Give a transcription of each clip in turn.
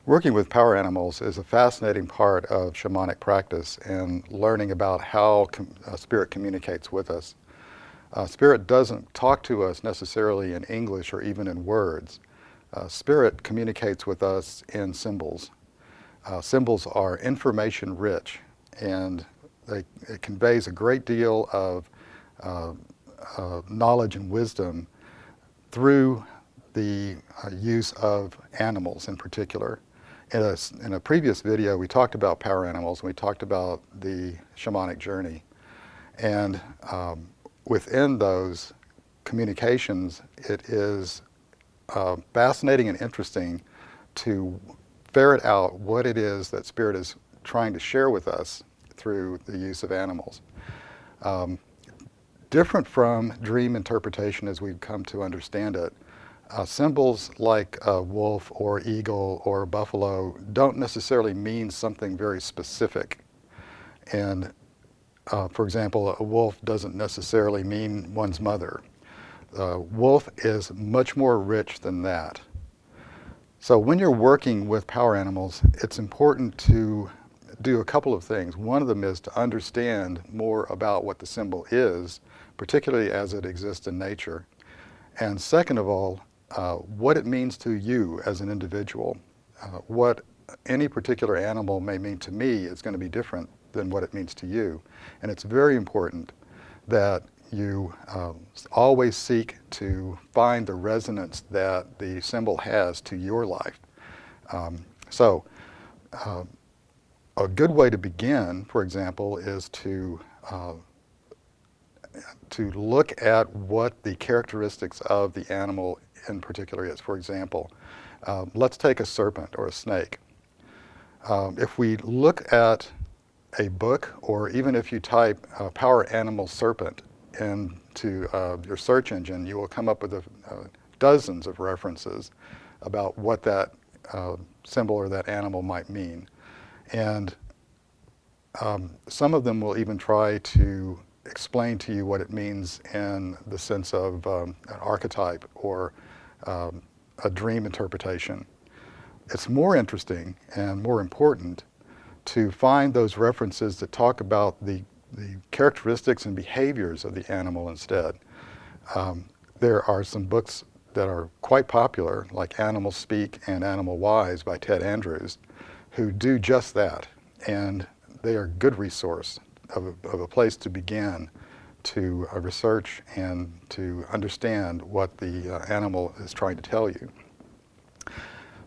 Working with power animals is a fascinating part of shamanic practice and learning about how spirit communicates with us. Spirit doesn't talk to us necessarily in English or even in words. Spirit communicates with us in symbols. Symbols are information rich, and it conveys a great deal of knowledge and wisdom through the use of animals in particular. In a previous video, we talked about power animals, and we talked about the shamanic journey. And within those communications, it is fascinating and interesting to ferret out what it is that Spirit is trying to share with us through the use of animals. Different from dream interpretation as we've come to understand it, symbols like a wolf or eagle or buffalo don't necessarily mean something very specific. And for example, a wolf doesn't necessarily mean one's mother. Wolf is much more rich than that. So when you're working with power animals, it's important to do a couple of things. One of them is to understand more about what the symbol is, particularly as it exists in nature. And second of all, what it means to you as an individual. What any particular animal may mean to me is going to be different than what it means to you. And it's very important that you always seek to find the resonance that the symbol has to your life. So a good way to begin, for example, is to look at what the characteristics of the animal in particular is. For example, let's take a serpent or a snake. If we look at a book, or even if you type power animal serpent into your search engine, you will come up with dozens of references about what that symbol or that animal might mean. And some of them will even try to explain to you what it means in the sense of an archetype or a dream interpretation. It's more interesting and more important to find those references that talk about the characteristics and behaviors of the animal instead. There are some books that are quite popular, like Animal Speak and Animal Wise by Ted Andrews, who do just that. And they are a good resource of a place to begin to research and to understand what the animal is trying to tell you.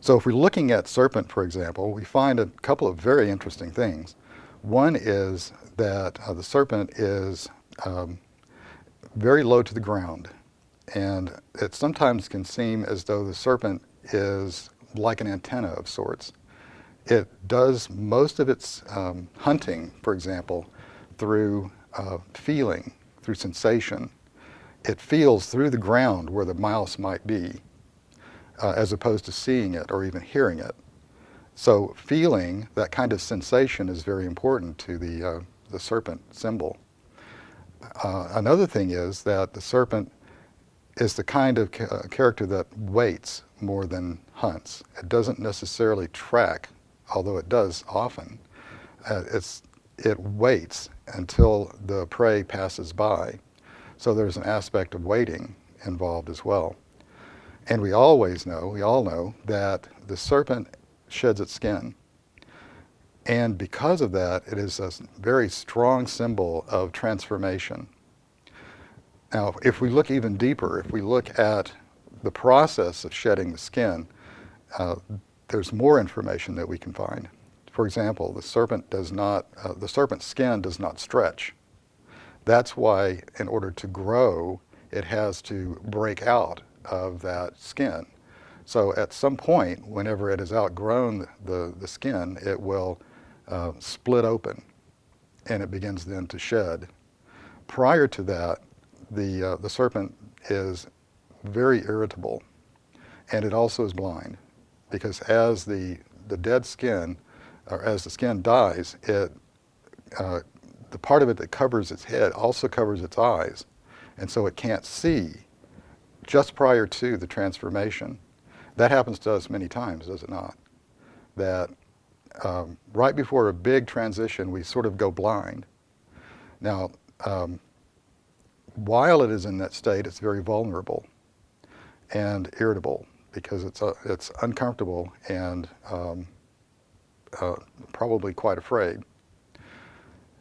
So if we're looking at serpent, for example, we find a couple of very interesting things. One is that the serpent is very low to the ground, and it sometimes can seem as though the serpent is like an antenna of sorts. It does most of its hunting, for example, through feeling, through sensation. It feels through the ground where the mouse might be, as opposed to seeing it or even hearing it. So feeling, that kind of sensation, is very important to the serpent symbol. Another thing is that the serpent is the kind of character that waits more than hunts. It doesn't necessarily track, although it does often. It waits until the prey passes by. So there's an aspect of waiting involved as well. And we all know that the serpent sheds its skin. And because of that, it is a very strong symbol of transformation. Now, if we look even deeper, if we look at the process of shedding the skin, there's more information that we can find. For example, the serpent's skin does not stretch. That's why, in order to grow, it has to break out of that skin. So at some point, whenever it has outgrown the skin, it will split open, and it begins then to shed. Prior to that, the serpent is very irritable, and it also is blind, because as the dead skin, or as the skin dies, the part of it that covers its head also covers its eyes, and so it can't see just prior to the transformation, that happens to us many times, does it not? That right before a big transition, we sort of go blind. Now, while it is in that state, it's very vulnerable and irritable because it's uncomfortable and probably quite afraid.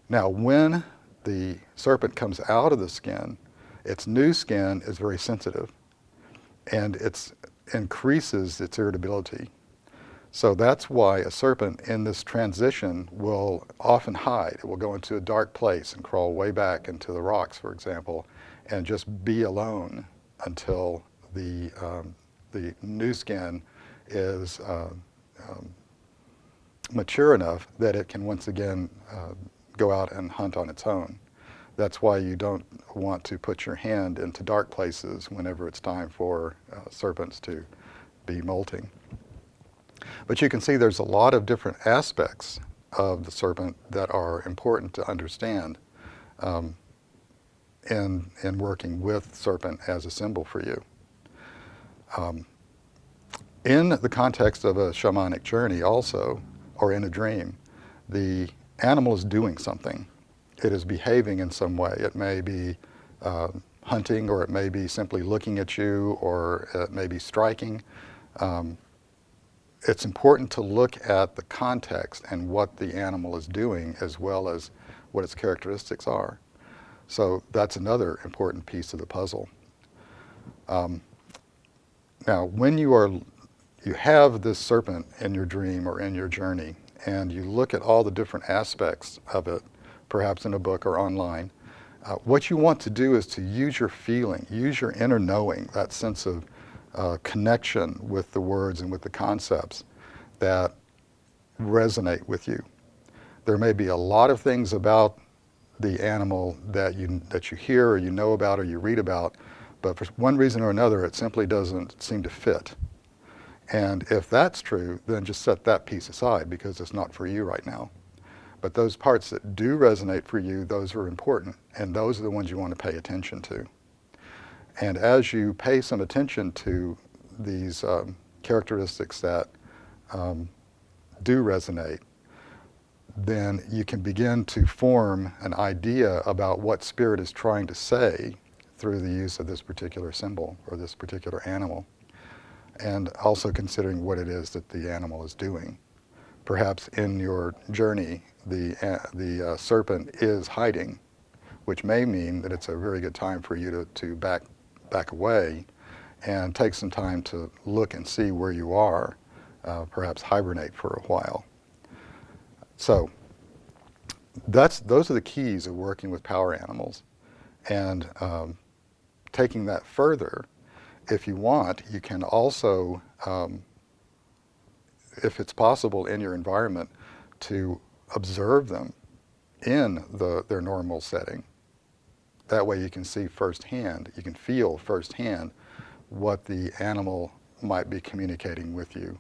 Now, when the serpent comes out of the skin, its new skin is very sensitive and it increases its irritability. So that's why a serpent in this transition will often hide. It will go into a dark place and crawl way back into the rocks, for example, and just be alone until the new skin is mature enough that it can once again go out and hunt on its own. That's why you don't want to put your hand into dark places whenever it's time for serpents to be molting. But you can see there's a lot of different aspects of the serpent that are important to understand in working with serpent as a symbol for you. In the context of a shamanic journey also, or in a dream, the animal is doing something. It is behaving in some way. It may be hunting, or it may be simply looking at you, or it may be striking. It's important to look at the context and what the animal is doing as well as what its characteristics are. So that's another important piece of the puzzle. Now, when you have this serpent in your dream or in your journey, and you look at all the different aspects of it, perhaps in a book or online, what you want to do is to use your feeling, use your inner knowing, that sense of connection with the words and with the concepts that resonate with you. There may be a lot of things about the animal that you hear or you know about or you read about, but for one reason or another it simply doesn't seem to fit. And if that's true, then just set that piece aside because it's not for you right now. But those parts that do resonate for you, those are important, and those are the ones you want to pay attention to. And as you pay some attention to these characteristics that do resonate, then you can begin to form an idea about what Spirit is trying to say through the use of this particular symbol or this particular animal, and also considering what it is that the animal is doing. Perhaps in your journey, the serpent is hiding, which may mean that it's a very good time for you to back away and take some time to look and see where you are, perhaps hibernate for a while. So those are the keys of working with power animals. And taking that further, if you want, you can also, if it's possible in your environment, to observe them in their normal setting. That way you can see firsthand, you can feel firsthand what the animal might be communicating with you